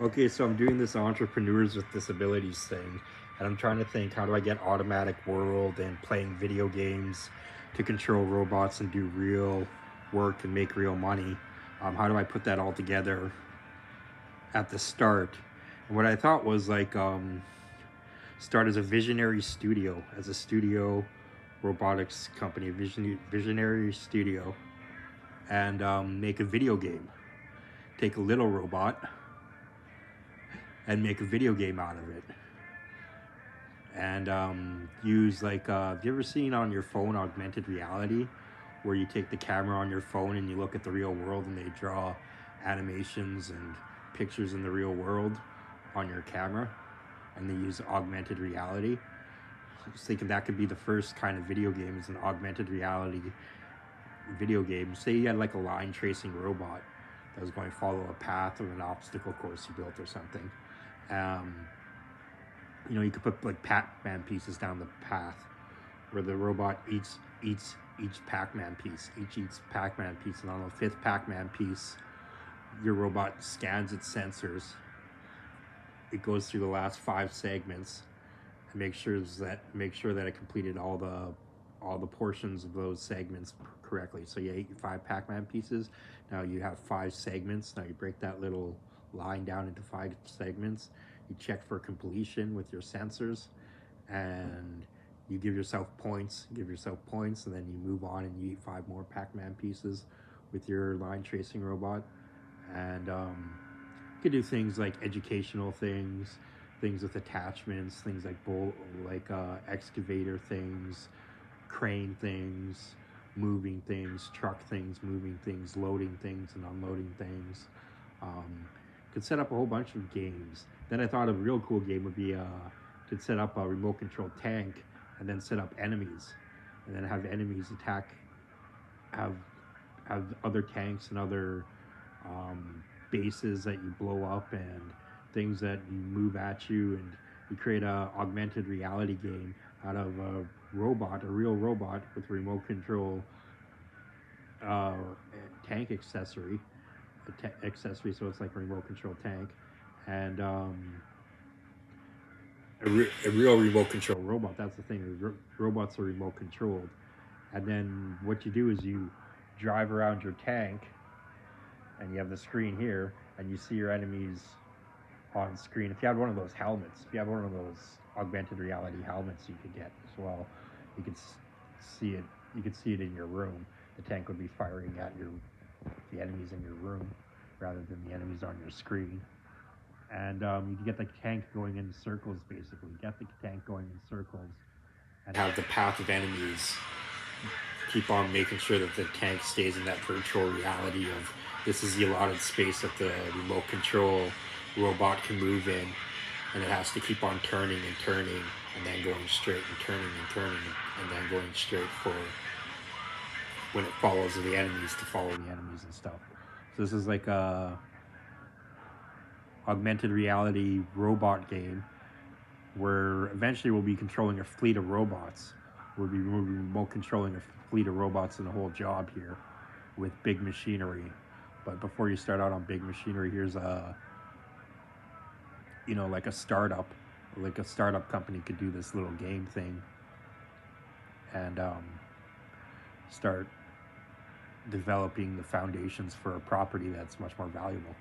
Okay, so I'm doing this Entrepreneurs with Disabilities thing, and I'm trying to think, how do I get automatic world and playing video games to control robots and do real work and make real money? How do I put that all together at the start? And what I thought was like start as a visionary studio, as a studio robotics company, visionary studio, and make a video game. Take a little robot and make a video game out of it. And use like, have you ever seen on your phone augmented reality, where you take the camera on your phone and you look at the real world and they draw animations and pictures in the real world on your camera, and they use augmented reality? I was thinking that could be the first kind of video game, is an augmented reality video game. Say you had like a line tracing robot that was going to follow a path of an obstacle course you built or something. Um, you could put like Pac-Man pieces down the path, where the robot eats each Pac-Man piece, eats Pac-Man piece, and on the fifth Pac-Man piece, your robot scans its sensors. It goes through the last five segments and make sure that it completed all the portions of those segments correctly. So you ate five Pac-Man pieces. Now you have five segments. Now you break that little line down into five segments. You check for completion with your sensors, and you give yourself points, and then you move on and you eat five more Pac-Man pieces with your line tracing robot. And you could do things like educational things, things with attachments, things like excavator things, crane things, moving things, truck things, moving things, loading things, and unloading things. Could set up a whole bunch of games. Then I thought a real cool game would be could set up a remote controlled tank, and then set up enemies, and then have enemies attack, have other tanks and other bases that you blow up, and things that you move at you, and you create a augmented reality game out of a real robot with remote control uh, tank accessory, so it's like a remote control tank, and a real remote control robot. That's the thing. Robots are remote controlled, and then what you do is you drive around your tank, and you have the screen here, and you see your enemies on screen. If you had one of those helmets, if you have one of those augmented reality helmets, you could get as well. You could see it. You could see it in your room. The tank would be firing at the enemies in your room, rather than the enemies on your screen. And you can get the tank going in circles, basically. Get the tank going in circles, and have the path of enemies keep on making sure that the tank stays in that virtual reality of, this is the allotted space that the remote control robot can move in, and it has to keep on turning and turning, and then going straight, and turning and turning, and then going straight for when it follows the enemies, to follow the enemies and stuff. So this is like a augmented reality robot game, where eventually we'll be controlling a fleet of robots. We'll be remote controlling a fleet of robots in the whole job here with big machinery. But before you start out on big machinery, here's like a startup. Like a startup company could do this little game thing, and start developing the foundations for a property that's much more valuable.